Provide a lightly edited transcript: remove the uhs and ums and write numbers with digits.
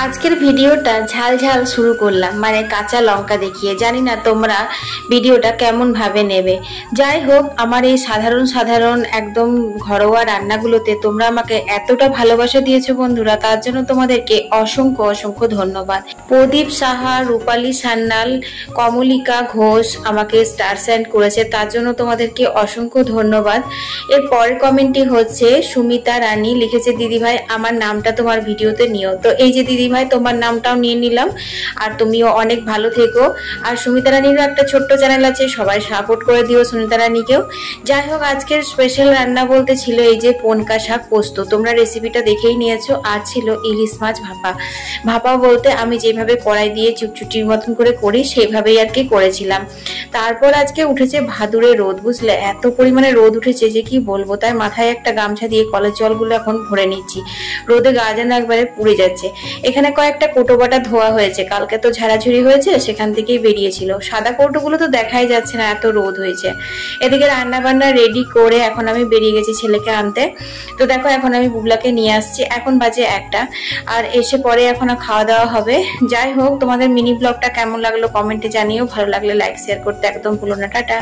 আজকের ভিডিওটা ঝাল ঝাল শুরু করলাম, মানে কাঁচা লঙ্কা দেখিয়ে। জানি না তোমরা ভিডিওটা কেমন ভাবে নেবে। যাই হোক, আমার এই সাধারণ একদম ঘরোয়া রান্নাগুলোতে তোমরা আমাকে এতটা ভালোবাসা দিয়েছো বন্ধুরা, তার জন্য তোমাদেরকে অসংখ্য ধন্যবাদ। প্রদীপ সাহা, রূপালী সান্যাল, কমলিকা ঘোষ আমাকে স্টার সেন্ড করেছে, তার জন্য তোমাদেরকে অসংখ্য ধন্যবাদ। এর পরের কমেন্টটি হচ্ছে সুমিতা রানী লিখেছে, দিদিভাই আমার নামটা তোমার ভিডিওতে নিও। তো এই যে দিদিভাই, তোমার নামটাও নিয়ে নিলাম, আর তুমিও অনেক ভালো থেকো। আর সুমিতা রানীরও একটা ছোট্ট চ্যানেল আছে, সবাই সাপোর্ট করে দিও সুমিতা রানীকেও। যাই হোক, আজকের স্পেশাল রান্না বলতে ছিল এই যে পনকা শাক পোস্ত, তোমরা রেসিপিটা দেখেই নিয়েছো। আর ছিল ইলিশ মাছ ভাপা। ভাপা বলতে আমি যেভাবে কড়াই দিয়ে চুটচুটির মতন করে করি সেইভাবেই আর কি করেছিলাম। তারপর আজকে উঠেছে ভাদুরে রোদ, বুঝলে, এত পরিমাণে রোদ উঠেছে যে কি বলবো। তাই মাথায় একটা গামছা দিয়ে কলের জলগুলো এখন ভরে নিচ্ছি। রোদে গা যেন একবারে পুড়ে যাচ্ছে। এখানে কয়েকটা কৌটো বাটা ধোয়া হয়েছে, কালকে তো ঝাড়াঝুড়ি হয়েছে, সেখান থেকেই বেরিয়েছিল। সাদা কৌটোগুলো তো দেখাই যাচ্ছে না, এত রোদ হয়েছে। এদিকে রান্না বান্না রেডি করে এখন আমি বেরিয়ে গেছি ছেলেকে আনতে। তো দেখো, এখন আমি বুবলাকে নিয়ে আসছি, এখন বাজে 1টা। আর এসে পরে এখন খাওয়া দাওয়া হবে। যাই হোক, তোমাদের মিনি ব্লগটা কেমন লাগলো কমেন্টে জানিও। ভালো লাগলে লাইক শেয়ার করতে একদম ভুলো না। টাটা।